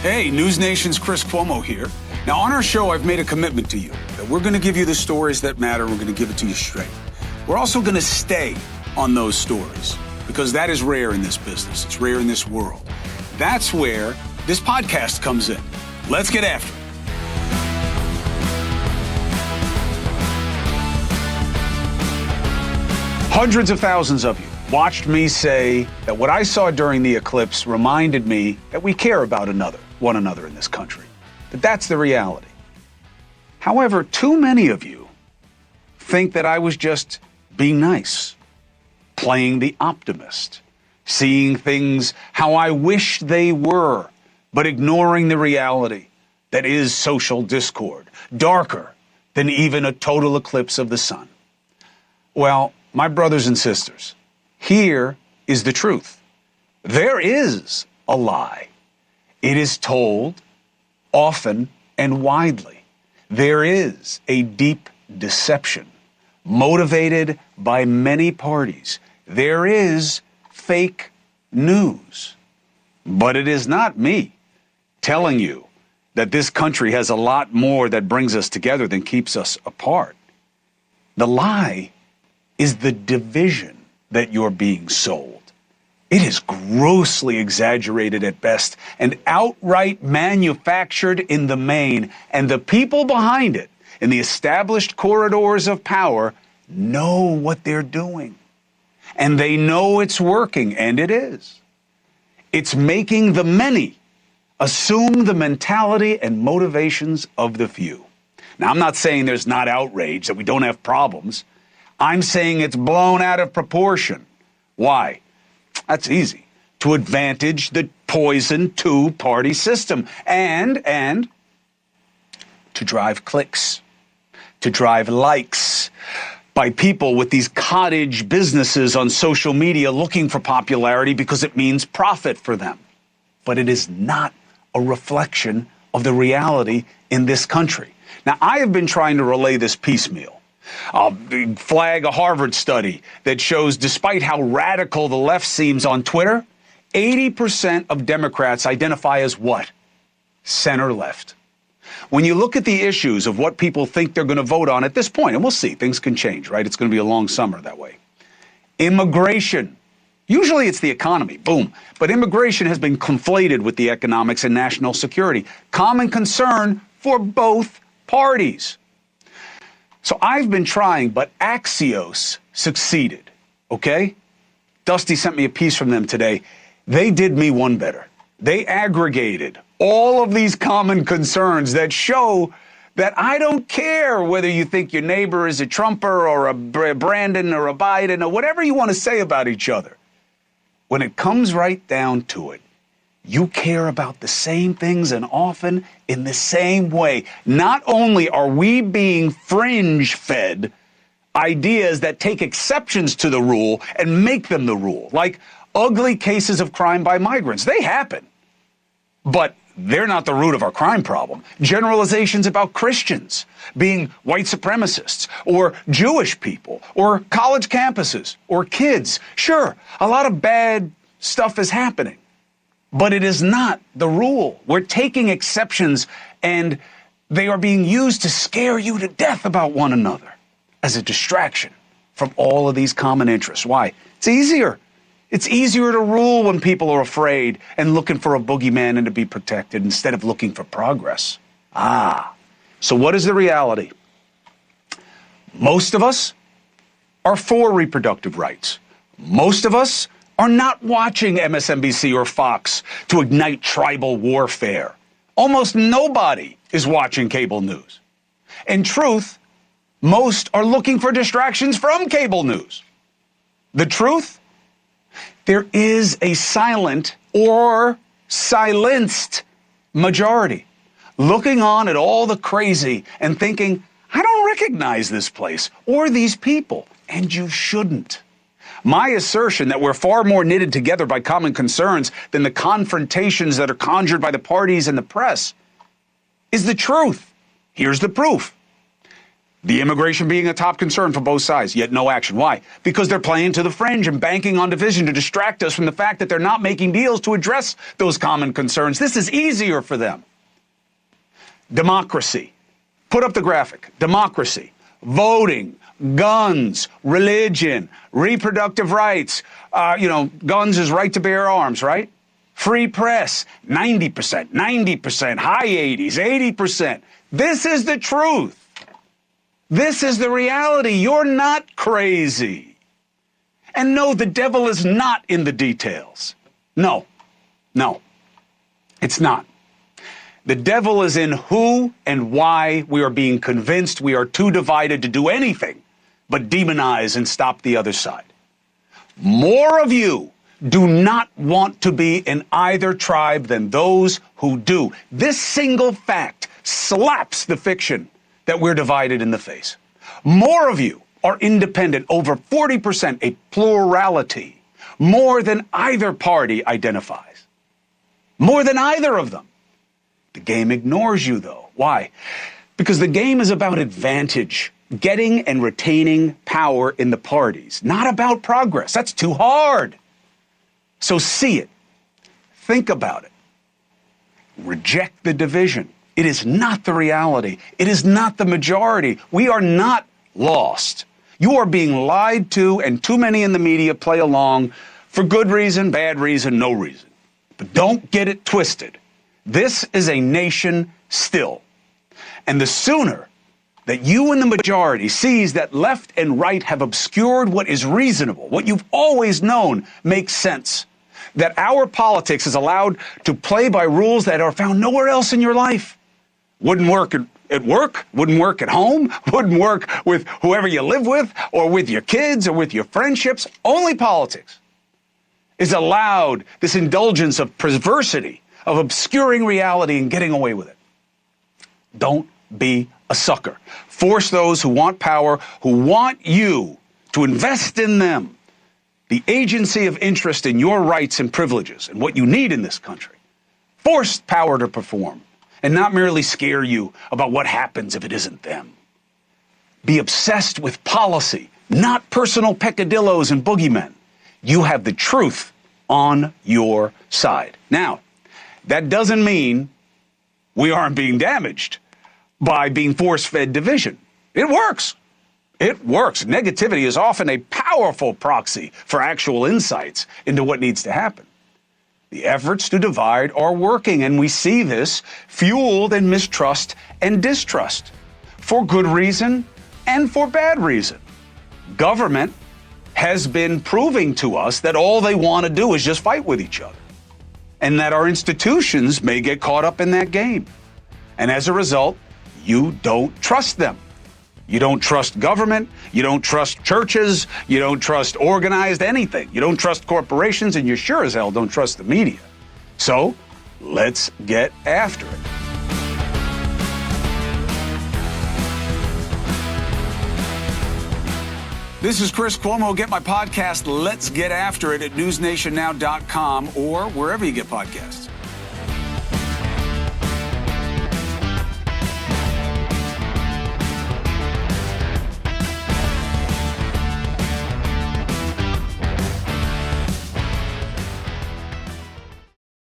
Hey, NewsNation's Chris Cuomo here. Now, on our show, I've made a commitment to you that we're going to give you the stories that matter. We're going to give it to you straight. We're also going to stay on those stories because that is rare in this business. It's rare in this world. That's where this podcast comes in. Let's get after it. Hundreds of thousands of you watched me say that what I saw during the eclipse reminded me that we care about one another in this country. That that's the reality. However, too many of you think that I was just being nice, playing the optimist, seeing things how I wish they were, but ignoring the reality that is social discord, darker than even a total eclipse of the sun. Well, my brothers and sisters, here is the truth. There is a lie. It is told often and widely. There is a deep deception motivated by many parties. There is fake news. But it is not me telling you that this country has a lot more that brings us together than keeps us apart. The lie is the division that you're being sold. It is grossly exaggerated at best and outright manufactured in the main, and the people behind it in the established corridors of power know what they're doing. And they know it's working, and it is. It's making the many assume the mentality and motivations of the few. Now, I'm not saying there's not outrage, that we don't have problems. I'm saying it's blown out of proportion. Why? That's easy. To advantage the poison two-party system and to drive clicks, to drive likes by people with these cottage businesses on social media looking for popularity because it means profit for them. But it is not a reflection of the reality in this country. Now, I have been trying to relay this piecemeal. I'll flag a Harvard study that shows despite how radical the left seems on Twitter, 80% of Democrats identify as what? Center left. When you look at the issues of what people think they're going to vote on at this point, and we'll see, things can change, right? It's going to be a long summer that way. Immigration. Usually it's the economy, boom. But immigration has been conflated with the economics and national security. Common concern for both parties. So I've been trying, but Axios succeeded, okay? Dusty sent me a piece from them today. They did me one better. They aggregated all of these common concerns that show that I don't care whether you think your neighbor is a Trumper or a Brandon or a Biden or whatever you want to say about each other. When it comes right down to it, you care about the same things and often in the same way. Not only are we being fringe fed ideas that take exceptions to the rule and make them the rule, like ugly cases of crime by migrants. They happen, but they're not the root of our crime problem. Generalizations about Christians being white supremacists or Jewish people or college campuses or kids. Sure, a lot of bad stuff is happening. But it is not the rule. We're taking exceptions and they are being used to scare you to death about one another as a distraction from all of these common interests. Why? It's easier. It's easier to rule when people are afraid and looking for a boogeyman and to be protected instead of looking for progress. So what is the reality? Most of us are for reproductive rights. Most of us are not watching MSNBC or Fox to ignite tribal warfare. Almost nobody is watching cable news. In truth, most are looking for distractions from cable news. The truth? There is a silent or silenced majority looking on at all the crazy and thinking, I don't recognize this place or these people, and you shouldn't. My assertion that we're far more knitted together by common concerns than the confrontations that are conjured by the parties and the press is the truth. Here's the proof. The immigration being a top concern for both sides, yet no action. Why? Because they're playing to the fringe and banking on division to distract us from the fact that they're not making deals to address those common concerns. This is easier for them. Democracy. Put up the graphic. Democracy. Voting. Guns. Religion. Reproductive rights. Guns is right to bear arms, right? Free press. 90%. 90%. High 80s. 80%. This is the truth. This is the reality. You're not crazy. And no, the devil is not in the details. No, it's not. The devil is in who and why we are being convinced we are too divided to do anything but demonize and stop the other side. More of you do not want to be in either tribe than those who do. This single fact slaps the fiction that we're divided in the face. More of you are independent, over 40%, a plurality, more than either party identifies. More than either of them. The game ignores you, though. Why? Because the game is about advantage, getting and retaining power in the parties, not about progress. That's too hard. So see it. Think about it. Reject the division. It is not the reality. It is not the majority. We are not lost. You are being lied to, and too many in the media play along for good reason, bad reason, no reason. But don't get it twisted. This is a nation still. And the sooner that you in the majority sees that left and right have obscured what is reasonable, what you've always known makes sense, that our politics is allowed to play by rules that are found nowhere else in your life. Wouldn't work at work, wouldn't work at home, wouldn't work with whoever you live with, or with your kids, or with your friendships. Only politics is allowed this indulgence of perversity, of obscuring reality and getting away with it. Don't be a sucker. Force those who want power, who want you to invest in them, the agency of interest in your rights and privileges and what you need in this country. Force power to perform. And not merely scare you about what happens if it isn't them. Be obsessed with policy, not personal peccadillos and boogeymen. You have the truth on your side. Now, that doesn't mean we aren't being damaged by being force-fed division. It works. It works. Negativity is often a powerful proxy for actual insights into what needs to happen. The efforts to divide are working, and we see this fueled in mistrust and distrust, for good reason and for bad reason. Government has been proving to us that all they want to do is just fight with each other, and that our institutions may get caught up in that game. And as a result, you don't trust them. You don't trust government, you don't trust churches, you don't trust organized anything. You don't trust corporations, and you sure as hell don't trust the media. So, let's get after it. This is Chris Cuomo. Get my podcast, Let's Get After It, at newsnationnow.com or wherever you get podcasts.